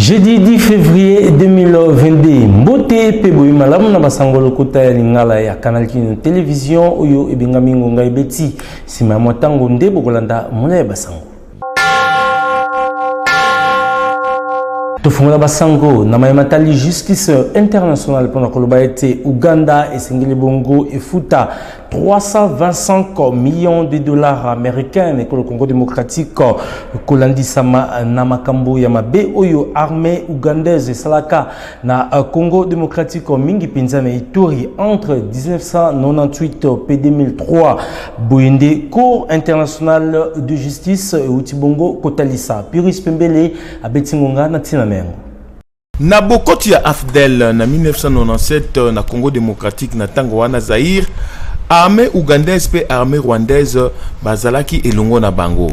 Jeudi 10 février 2022, Mbote Peboy Malam na basangolo kota ya lingala ya Canal King Télévision oyo ebinga mingo ngai beti sima motango ndebo kolanda mula ya basango. Tofungula basango na mayematali justice internationale pour la Kolobaete Uganda et Sengeli Bongo et Futa 325 millions de dollars américains mais le Congo démocratique Kolandi Sama na makambo ya mabe oyo armée ougandaise salaka na Congo démocratique mingi pinza na Ituri entre 1998 et 2003 Boyende Cour internationale de justice Utibongo Kotalisa Piris Pembele abetingonga na tina mengo. Na bokoti ya Afdel na 1997 na Congo démocratique na tango wana Zaire armée ougandaise pe armée rwandaise bazalaki elongo na bango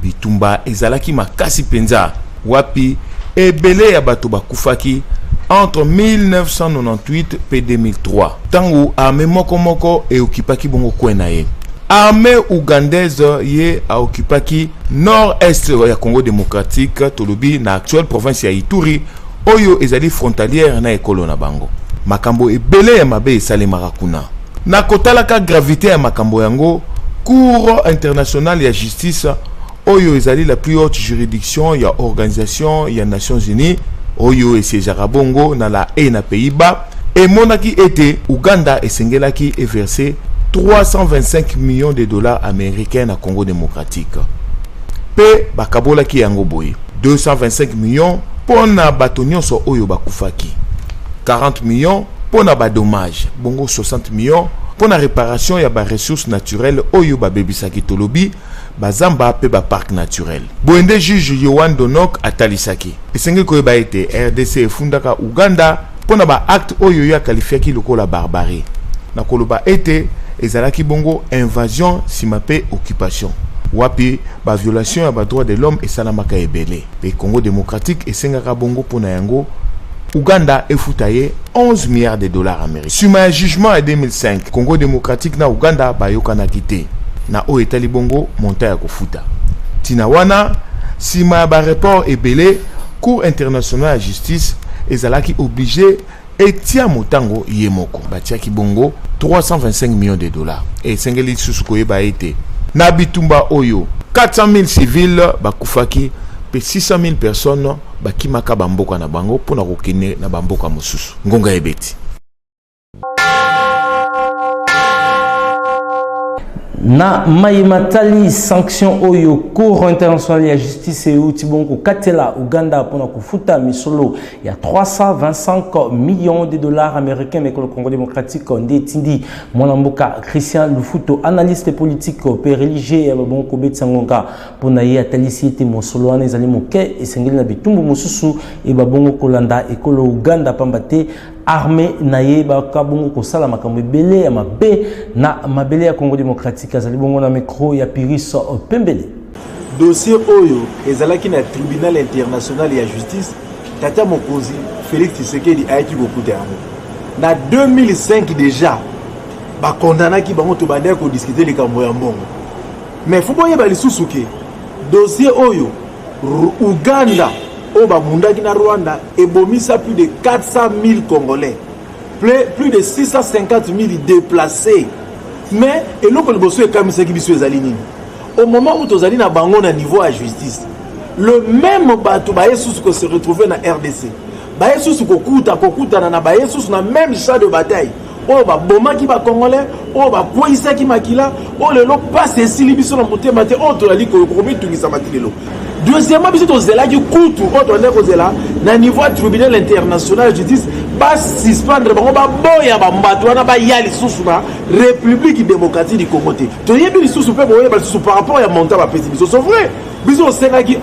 bitumba ezalaki makasi penza wapi ebele ya bato bakufaki entre 1998 et 2003 tango armée moko e okipaki bongo kwena ye armée ougandaise ye a okipaki nord-est ya Congo démocratique tolobi na actuelle province ya Ituri oyo ezali frontalière na ekolo na bango makambo ebele ya mabe esalemaka kuna na kotalaka gravité ya makambo yango Cour internationale ya justice oyo ezali la plus haute juridiction ya organisation ya Nations Unies oyo esejaka bongo na la na Pays-Bas emonaki ete Uganda esengelaki verser 325 millions de dollars américains na Congo démocratique pe bakabolaki yango boye 225 millions pona bato nyonso oyo bakufaki 40 millions pona ba dommage bongo 60 millions pona réparation ya ba ressources naturelles oyo babebisaki tolobi bazamba pe ba parc naturel boende juge Yohan Donok atalisaki esenge koyeba ete RDC efundaka Uganda pona ba acte oyo ya qualifiaki lokola barbarie na koloba ete ezalaki bongo invasion simape occupation wapi ba violation ya ba droits de l'homme esalamaka ebele pe Congo démocratique esengaka bongo pona yango Uganda efutaye 11 milliards de dollars américains. Suma un jugement en 2005, Congo démocratique na Uganda bayokana kite na o etali bongo monta ya kofuta. Tinawana sima ba report ebele Cour internationale de justice ezalaki obligé etia motango yemoko batiaki bongo 325 millions de dollars et sengeli susuko yeba ete na bitumba oyo 400 000 civils bakufaki pe 600 000 personnes bakimaka bamboka na bango pona kokene na bamboka mosusu ngonga ebeti na mayimatali sanction oyo Cour internationale ya justice et utibongo katela Uganda pona kufuta misolo ya 325 millions de dollars américains mais que le Congo démocratique ndetindi mwanamboka Christian Lufuto analyste politique pe religieux ya bongo betsangonga pona ye atalisi ete mosolo wana ezali moke esengeli na bitumbu mosusu e babongo kolanda ekolo Uganda pambate armée naye bakabongo kosala makambo ebele ya mabe na mabele ya Congo démocratique azali bongo na micro ya Piris Pembele dossier oyo ezalaki na tribunal international ya justice tata mokonzi Félix Tshisekedi ayaki kokuta yango na 2005 déjà bakondamnaki bango to bandaki kodiscuter likambo ya mbongo mais faut boyeba lisusu ke dossier oyo Uganda Oba Mundaki na Rwanda ebomisa plus de 400 000 Congolais, plus de 650 000 déplacés. Mais et l'autre le bosso est comme ça qui biso ezali. Au moment où tozali na bango na niveau à justice, le même bato ba yesus ko se retrouver na RDC. Ba yesus ko kuta na ba yesus na même champ de bataille. Oba bomaki ba Congolais, oba koisa ki makila, o le lo passe si libiso na motema te o to ali ko komi tungisa makilelo. Deuxièmement, si tu as dit que tu as na niveau tribunal international de justice, bas suspendre République démocratique du Congo. Tu as dit par rapport à montant à petit. C'est vrai. Bisous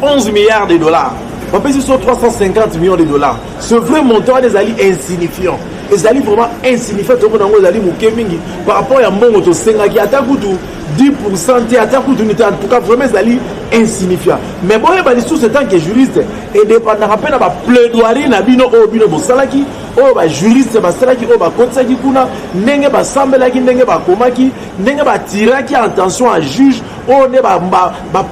11 milliards de dollars. On peut sur 350 millions de dollars. Ce vrai montant des alliés insignifiants. Les alliés vraiment insignifiants. Par rapport à mon moto 5 qui attaque 10% en tout cas vraiment c'est insignifiant mais bon il y a des sources tant que juriste et dépendant rappel na plaidoirie na bino o bino bosalaki o ba juriste basalaki o ba kotsaki kuna ndenge ba sambelaki ndenge ba komaki ndenge ba tiraki attention à juge o ne ba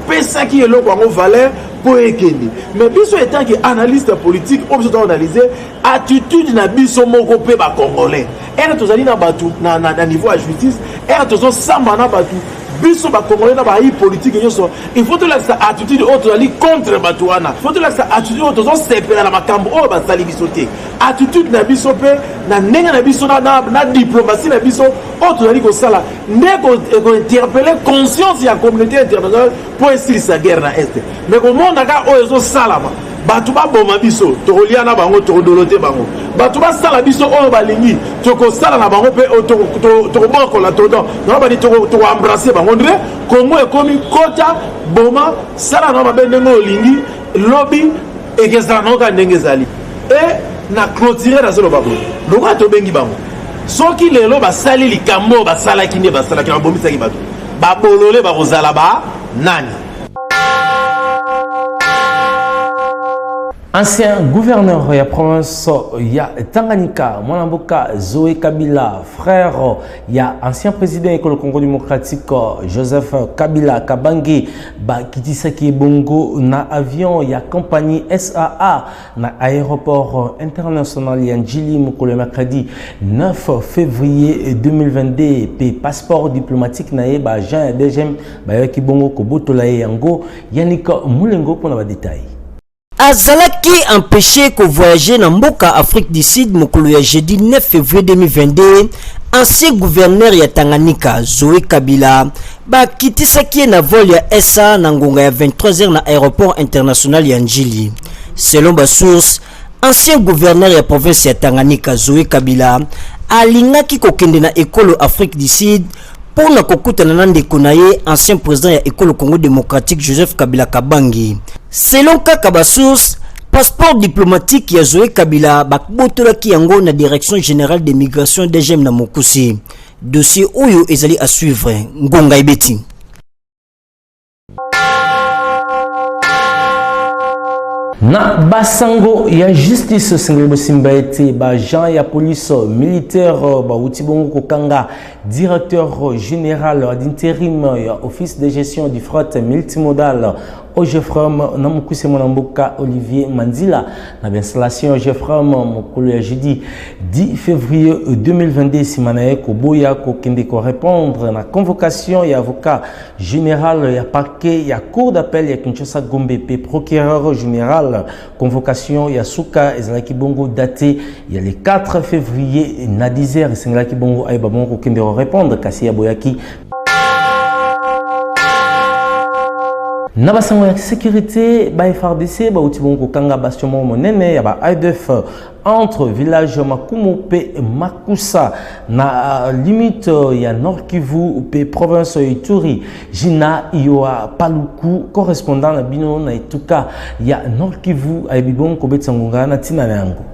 pesaki eloko ngo valeur pour ekende. Mais biso étant que analyste politique, on doit analyser attitude na biso moko pe ba congolais. Et tous ali na batu na niveau à justice, et tous samba na batu biso ba congolais na ba politique nyoso. Il faut que la attitude autre ali contre batuana. Il faut que la attitude autre tous sepela na makambo o ba sali biso te. Attitude na biso pe na nenga na biso na diplomatie na biso autre ali ko sala ndeko ko interpeller conscience ya communauté internationale pour essayer sa guerre na est. Mais comment ndaka o ezo salama batu ba boma biso to kolia na bango to kodolote bango batu ba sala biso o balingi to ko sala na bango pe to boko la to don na ba di to embrasser bango ndre Congo e komi kota boma sala na ba bendengo lingi lobby e ke sala no ka ndenge zali e na clôturer na zolo babo loko to bengi bango soki lelo ba sali likambo ba sala kinde ba sala ki bomisa ki batu ba bolole ba kozala ba nani. Ancien gouverneur de la province ya Tanganyika, Mwanamboka Zoé Kabila, frère ya ancien président de l'école Congo démocratique Joseph Kabila Kabange, Kitisaki Bongo na avion ya compagnie SAA na aéroport international Yanjili Moko le mercredi 9 février 2022 pe passeport diplomatique na ba Jean Degem ba ki Bongo Kobotola yango Yannick Moulengo pour la détail. Azalaki empêché que voyager dans Mboka Afrique du Sud mokolo ya jeudi 9 février 2022 ancien gouverneur ya Tanganyika Zoé Kabila bakitisaki na vol ya SA na ngonga ya 23h na aéroport international ya Njili. Selon ba source, ancien gouverneur ya province ya Tanganyika Zoé Kabila alingaki kokende na école Afrique du Sud pour na kokutana na ndeko na ye ancien président ya école Congo démocratique Joseph Kabila Kabangi. Selon Kaka source, passeport diplomatique ya Zoé Kabila bakbotolaki yango na direction générale des migrations DGM na Mokusi. Dossier oyo ezali à suivre. Ngonga Ibeti. Na basango ya justice sengelo simba ete ba Jean ya police militaire ba utibongo kokanga directeur général d'intérim ya office de gestion du fret multimodal au Jeffrem na mukuse Mwanamboka Olivier Mandila na installation Jeffrem mokolo ya jeudi 10 février 2022 simanaye ko boya ko kende ko répondre na convocation ya avocat général ya parquet ya cour d'appel ya Kinshasa Gombe pe procureur général convocation ya suka ezalaki bongo daté ya le 4 février na 10h sengaki bongo ay babongo ko kende répondre kasi ya boyaki na basango ya sécurité ba FARDC ba utibongo kanga bastion monene ya ba ADF entre village Makumu pe Makusa na limite ya Nord Kivu pe province Ituri Jina Ioa Paluku correspondant na bino na etuka ya Nord Kivu aibibon kobetsangonga na tina yango.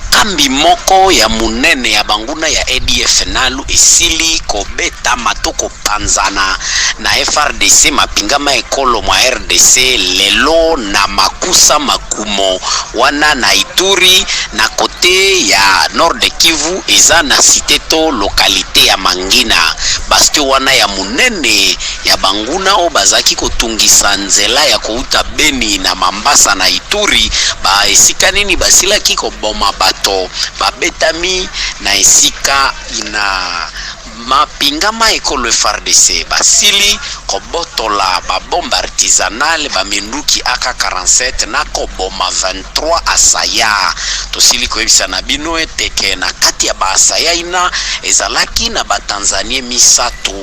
Kambi moko ya munene ya banguna ya ADF nalu esili kobeta matoko panzana na FRDC mapingama ekolo mwa RDC lelo na Makusa Makumo wana na Ituri na kote ya Nord Kivu eza na siteto lokalite ya Mangina bastio wana ya munene ya banguna o bazaki kotungisa nzela ya kouta Beni na Mambasa na Ituri ba esika nini basila kiko boma bato babetami na esika ina mapingama ekolo FARDC basili kobotola babomba artisanale bamenduki AK-47 na koboma 23 asaya tosili koyebisa na bino eteke na kati ya baasaya ina ezalaki na batanzanie misatu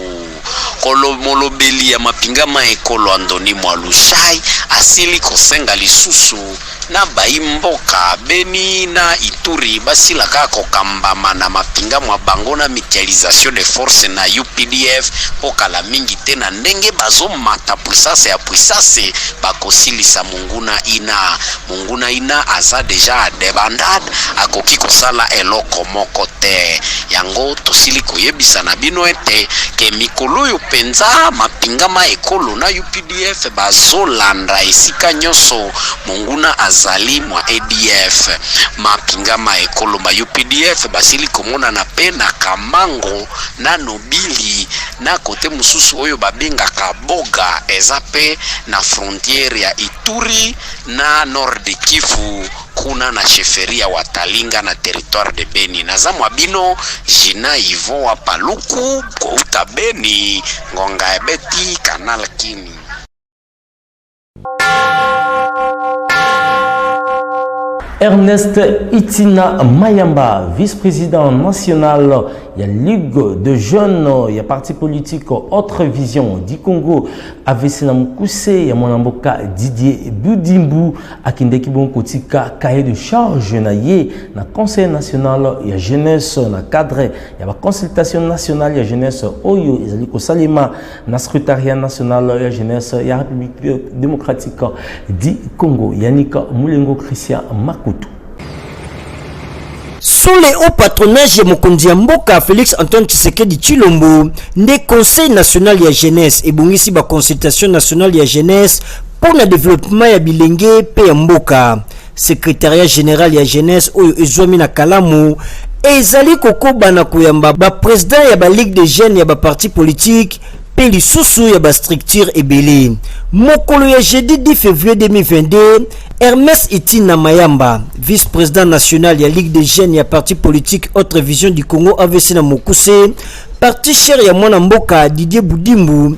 kolomolobeli ya mapingama ekolo Andoni Mwalushai asili kosenga lisusu na baimboka Beni na Ituri basila kako kambama na mapinga mwa bango na mutualisation de force na UPDF okala mingi tena ndenge bazo mata puissance bakosilisa munguna ina aza deja debandad akoki kosala eloko moko te yango tosili koyebisa na bino ete ke mikolo yo penza mapinga ma ekolo na UPDF bazolanda esika nyonso monguna azali mwa ADF mapingama ekolo ma UPDF basili komona na pe na Kamango na Nobili na kote mususu oyo babengaka Boga eza pe na frontiere ya Ituri na Nord de Kivu kuna na sheferia Watalinga na territoire de Beni na zamwa bino Jina Yvon wa Paluku kouta Beni ngonga ebeti Canal Kini. Ernest Itina Mayamba, vice-président national, il y a Ligue de jeunes, il y a parti politique Autre Vision du Congo, AVC Namukuse, il y a Monamboka Didier Budimbu, Akindeki Bonkotika, cahier de charge, naye, na Conseil national, il y a jeunesse, na cadre, il y a consultation nationale, il y a jeunesse, Oyo, Izaliko Salima, na secrétariat national, il y a jeunesse, il y a République démocratique du Congo, Yannick Moulengo Christian Makou. Sous les hauts patronages de Mokondi Mboka Félix Antoine Tshisekedi Tshilombo, des conseils national ya jeunesse et bongisi ba consultation nationale ya jeunesse pour le développement ya bilenge pe Mboka. Secrétariat général ya jeunesse oyo ezwami na Kalamu ezali kokoba na koyamba ba président ya ba ligue de jeunes ya ba parti politique pe lisusu ya ba structure ebele. Mokolo ya jeudi 10 février 2022, Ernest Itina Mayamba, vice-président national ya Ligue des jeunes ya parti politique Autre Vision du Congo AVC na Mokuse, parti cher ya mwana mboka Didier Budimbu,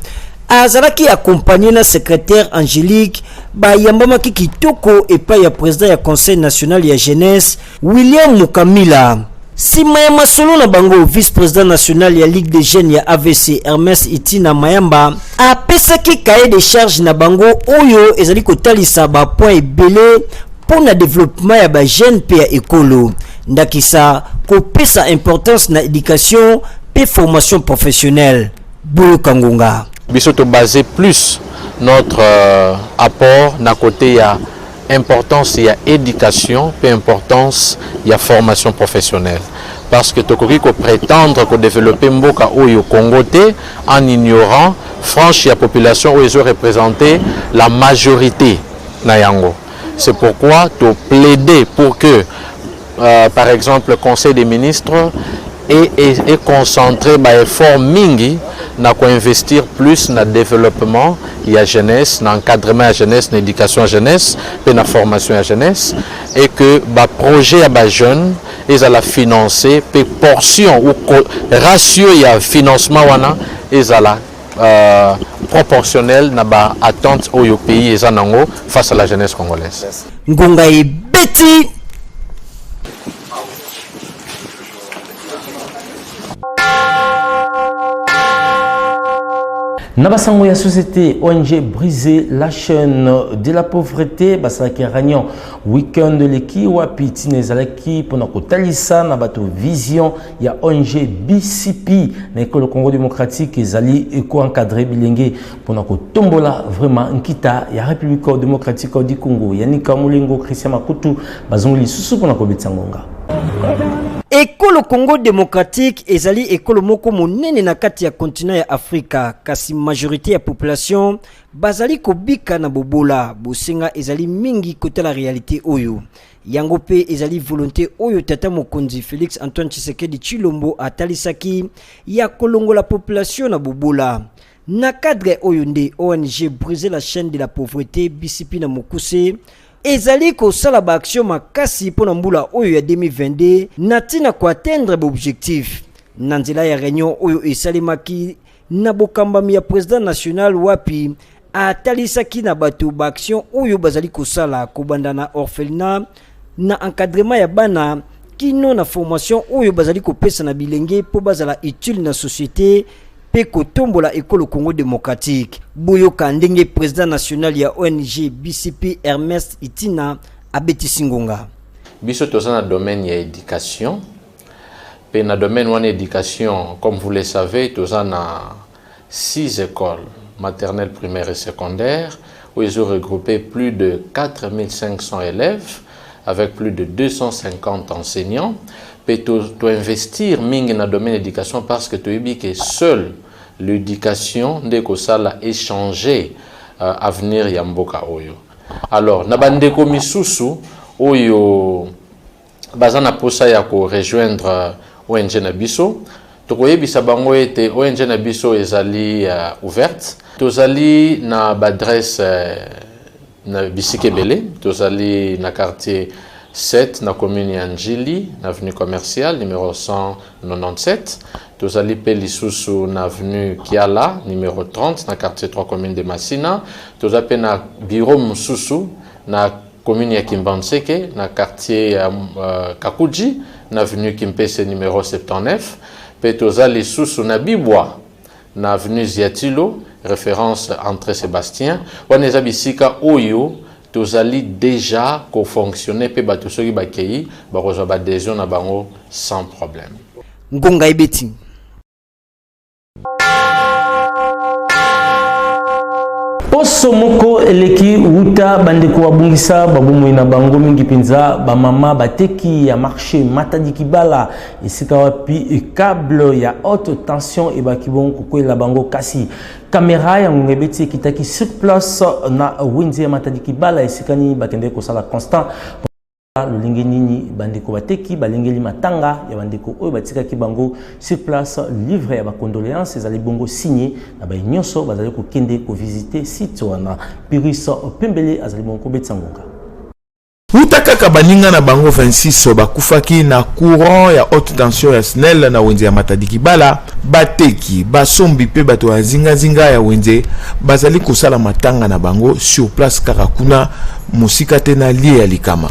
azalaki accompagné na secrétaire Angélique bayambamaki kitoko epa ya président ya conseil national ya jeunesse William Mukamila. Sima ya masolo na bango, vice-président national ya Ligue des jeunes ya AVC Ernest Itina Mayamba apesaki cahier de charge na bango oyo ezali kotalisa ba point ebele pour na développement ya ba jeune pe ya ekolo ndakisa kopesa importance na éducation pe formation professionnelle. Boyo Kangunga biso to basé plus notre apport na côté ya importance il y a éducation peu importance il y a formation professionnelle parce que tokoki ko prétendre ko développer mboka oyo Congo te en ignorant franche la population où ils ont représenté la majorité na yango. C'est pourquoi to plaider pour que par exemple le conseil des ministres est concentré par effort mingi na ko investir plus na développement ya jeunesse, na encadrement ya jeunesse, na éducation à jeunesse, et na formation à jeunesse et que ba projet ya ba jeune ils alla financer pe portion ou ratio ya financement wana ils alla proportionnel na ba attente au pays et zanango face à la jeunesse congolaise. Ngonga Betty Nabasango ya société ONG briser la chaîne de la pauvreté basalaki ragnon week-end de leki wapi tinezalaki pona kotalisa na bato vision ya ONG BCP na école Congo démocratique ezali eko encadré bilenge pona kotombola vraiment nkita ya République démocratique du Congo Yanika Moulengo Christian Makutu bazongoli susu pona kobetsa ngonga. École Congo démocratique ezali école moko monene na kati ya continent ya Afrika kasi majorité ya population bazali kobika na bobola bosenga ezali mingi côté la réalité oyo yango pe ezali volonté oyo tata mokonzi Félix Antoine Tshisekedi Tshilombo atalisaki ya kolongola population na bobola na cadre oyo nde ONG briser la chaîne de la pauvreté BCP na Mokuse ezali ko sala ba action makasi pona mbula oyo ya 2022 natina ko atteindre ba objectif na nzela ya réunion oyo esalemaki na bokambami ya président national wapi atalisaki na bato ba action oyo bazali ko sala ko banda na orphelinat na encadrement ya bana kino na formation oyo bazali ko pesa na bilenge po bazala utile na société pe kotombola école Congo démocratique. Boyoka ndenge président national ya ONG BCP Ernest Itina abeti singonga. Biso toza na domaine ya éducation. Pe na domaine wana éducation, comme vous le savez, toza na 6 écoles maternelles, primaires et secondaires où ils ont regroupé plus de 4500 élèves avec plus de 250 enseignants. Pe to investir mingi na domaine d'éducation parce que tu es que seul l'éducation de Kosala échanger avenir ya mboka oyo. Alors na bandeko misusu oyo bazana posa ya ko rejoindre ONG na biso tokoyebisa bango ete ONG na biso ezali ouverte. Tozali na badresse na Bisikebele, tozali na quartier 7 na commune ya Njili, na avenue commerciale numéro 197. Tozali pe lisusu na avenue Kiala numéro 30 na quartier 3 commune de Masina. Tozali pe na bureau mususu na commune ya Kimbanseke na quartier Kakuji na avenue Kimpese numéro 79. Pe tozali lisusu na Bibwa na avenue Ziatilo, référence entre Sébastien. Waneza bisika oyo tozali déjà ko fonctionner pe bato soki bakei ba rejoindre adhésion na bango sans problème. Ngonga Ibeti. Poso moko eleki uta bandeko wabungisa babumu ina bango mingi pinza ba mama bateki ya marché Matadi Kibala esika wapi câble ya haute tension e bakibon kokwela bango kasi caméra ya ngebeti kitaki sur place na winzi ya Matadi Kibala esika ni bakende ko sala constant lolenge nini bandeko bateki balengeli matanga ya bandeko oyo batika ki bango sur place livre ya ba condoléances ezali bongo signé na ba nyonso bazali ko kende ko visiter site wana Piris Pembele azali bongo betsangonga Utakaka baninga na bango 26 bakufaki na courant ya haute tension ya SNEL na wenze ya Matadi Kibala bateki basombi pe bato ya zinga ya wenze bazali kosala matanga na bango sur place kaka kuna musika te na lie ya likama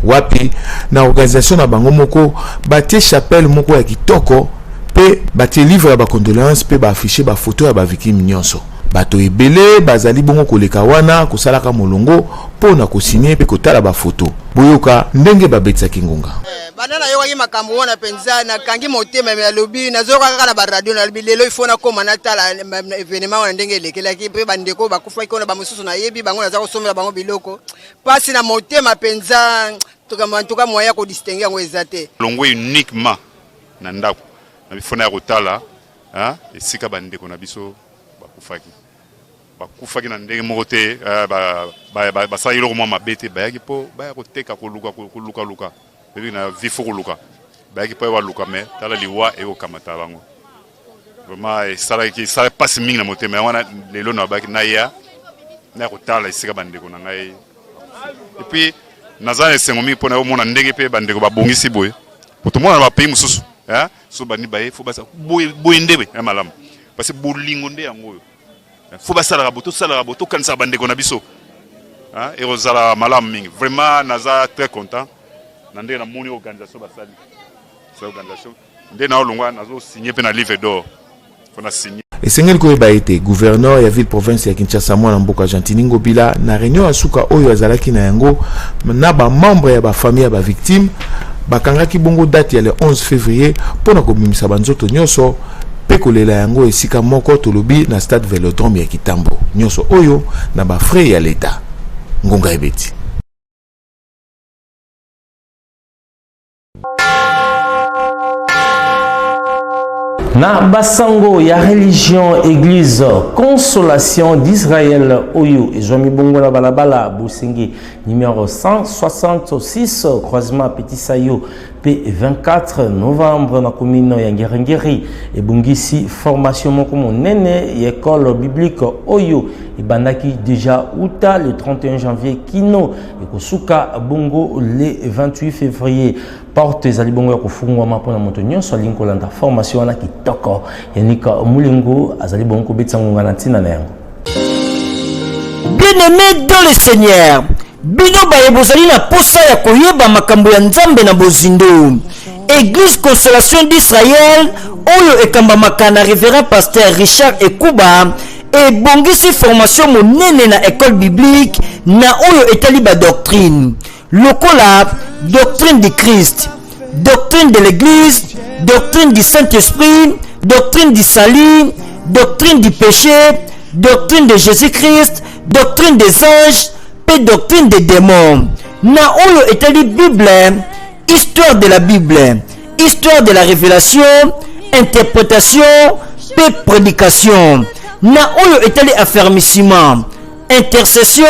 wapi na organisation na bango moko batie chapelle moko ya kitoko pe batie livre ya ba condoléances pe ba afficher ba photo ya ba victime nyonso bato ebele bazali bongo koleka wana kosalaka molongo pona kosigner pe kotala ba photo boyoka ndenge babetaki ngonga banana yo waki makambo wana penza na kangi motema ya lobi nazoka kaka na ba radio na lelo ifona koma na tala événement wana ndenge elekelaki pe bandeko bakufa ikona ba mususu na yebi bango naza kosomela bango biloko pasi na motema penza tuka moya ko distinguer yango ezate longo uniquement na ndako na bifona ya kotala esika bandeko na biso bakufaki na ndenge moko te basala eloko mwa mabe te bayaki mpo baya koteka koluka bebi na vifo koluka bayaki mpo baluka me tala liwa ekokamata bango vraiment esala pasi mingi na motema yango wana lelo na bayaki naya kotala esika bandeko na ngai epuis naza na esengo mingi mpo na omona ndenge mpe bandeko babongisi boye po tomona na bapays mosusu so bandi baye fo basa boye ndebe ya malamu parce que bolingo nde yango oyo faut basalaka boto salaka boto kanisa bandeko na biso et ozala malamu mingi vraiment naza très content na ndenge na moni organisation basali sa organisation nde na olongwa nazo signer pe na livre d'or fona signer esengeli koyeba ete gouverneur ya ville province ya Kinshasa mwana mboka Gentini Ngobila na réunion ya suka oyo azalaki na yango na ba membre ya ba famille ya ba victime bakangaki bongo date ya le 11 février pona komimisa banzoto nyonso pe kolela yango esika moko tolobi na stade Vélodrome ya Kitambo nyonso oyo na ba frais ya l'État. Ngonga Ebeti. Na basango ya religion église consolation d'Israël oyo ezwami bongo na balabala Bosengi numéro 166 croisement Petit Sayo p 24 novembre na commune ya Ngeri et bungisi formation moko monene ya école biblique oyo ebandaki déjà uta le 31 janvier kino ekosuka bongo le 28 février porte ezali bongo ya kofungwama mpona moto nyonso alingi kolanda formation wana kitoko yanika mulingo azali bongo kobetisa ngonga na ntina na yango. Bien-aimé dans le Seigneur, bino baye bozali na posa ya koyeba makambo ya Nzambe na bozindo. Église Consolation d'Israël oyo ekambamaka na révérend pasteur Richard Ekuba et bongisi formation monene na école biblique na oyo etali ba doctrine lokola doctrine du Christ, doctrine de l'église, doctrine du Saint-Esprit, doctrine du salut, doctrine du péché, doctrine de Jésus-Christ, doctrine des anges, et doctrine des démons. Na oyo etali Bible, histoire de la Bible, histoire de la révélation, interprétation, et prédication. Na oyo etali affermissement, intercession,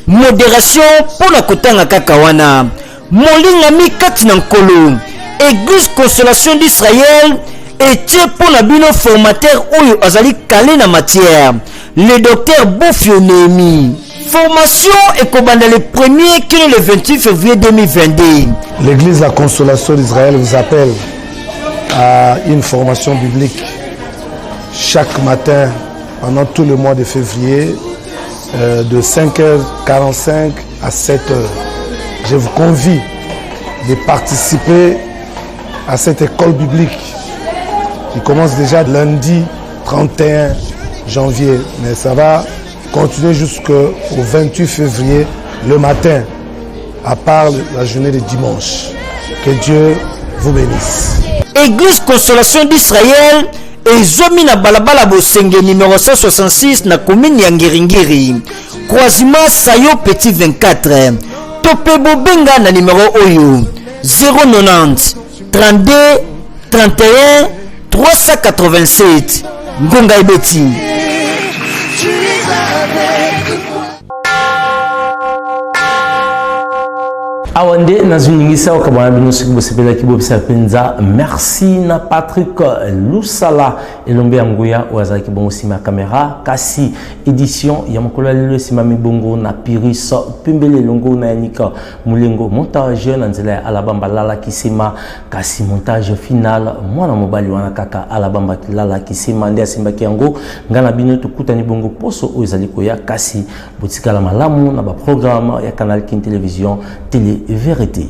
modération pour la kotanga kakawana. Molinga mikati na nkolo. Église Consolation d'Israël et pour la bino formateur oyo azali calé na matière. Le docteur Bofionemi. Formation et Kobanda le 1er qui est le 28 février 2022. L'église La Consolation d'Israël vous appelle à une formation biblique chaque matin pendant tout le mois de février de 5h45 à 7h. Je vous convie de participer à cette école biblique qui commence déjà lundi 31 janvier, mais ça va continuer jusqu'au 28 février le matin, à part la journée de dimanche. Que Dieu vous bénisse. Église Consolation d'Israël et Zomina Balabala Bosenge numéro 166 na commune ya Ngiringiri. Croisement Sayo Petit 24. Topé Bobenga na numéro oyo 090 32 31 387. Ngonga Ebeti. Awande nazuningisa wakabana bino siku sepela kibobisa penza. Merci na Patrick Lusala elombe nguya waza kibongo sima kamera kasi édition ya mokolo lelo sima mibongo na Piris pembele longo na yanika mulengo montage na nzela ya alabamba lala kisima kasi montage final mwana mobali wana kaka alabamba kilala kisima ndia simba kiango ngana bino tukutani bongo poso ozaliko ya kasi botikala malamu na ba programme ya Canal King Télévision Télé Vérité.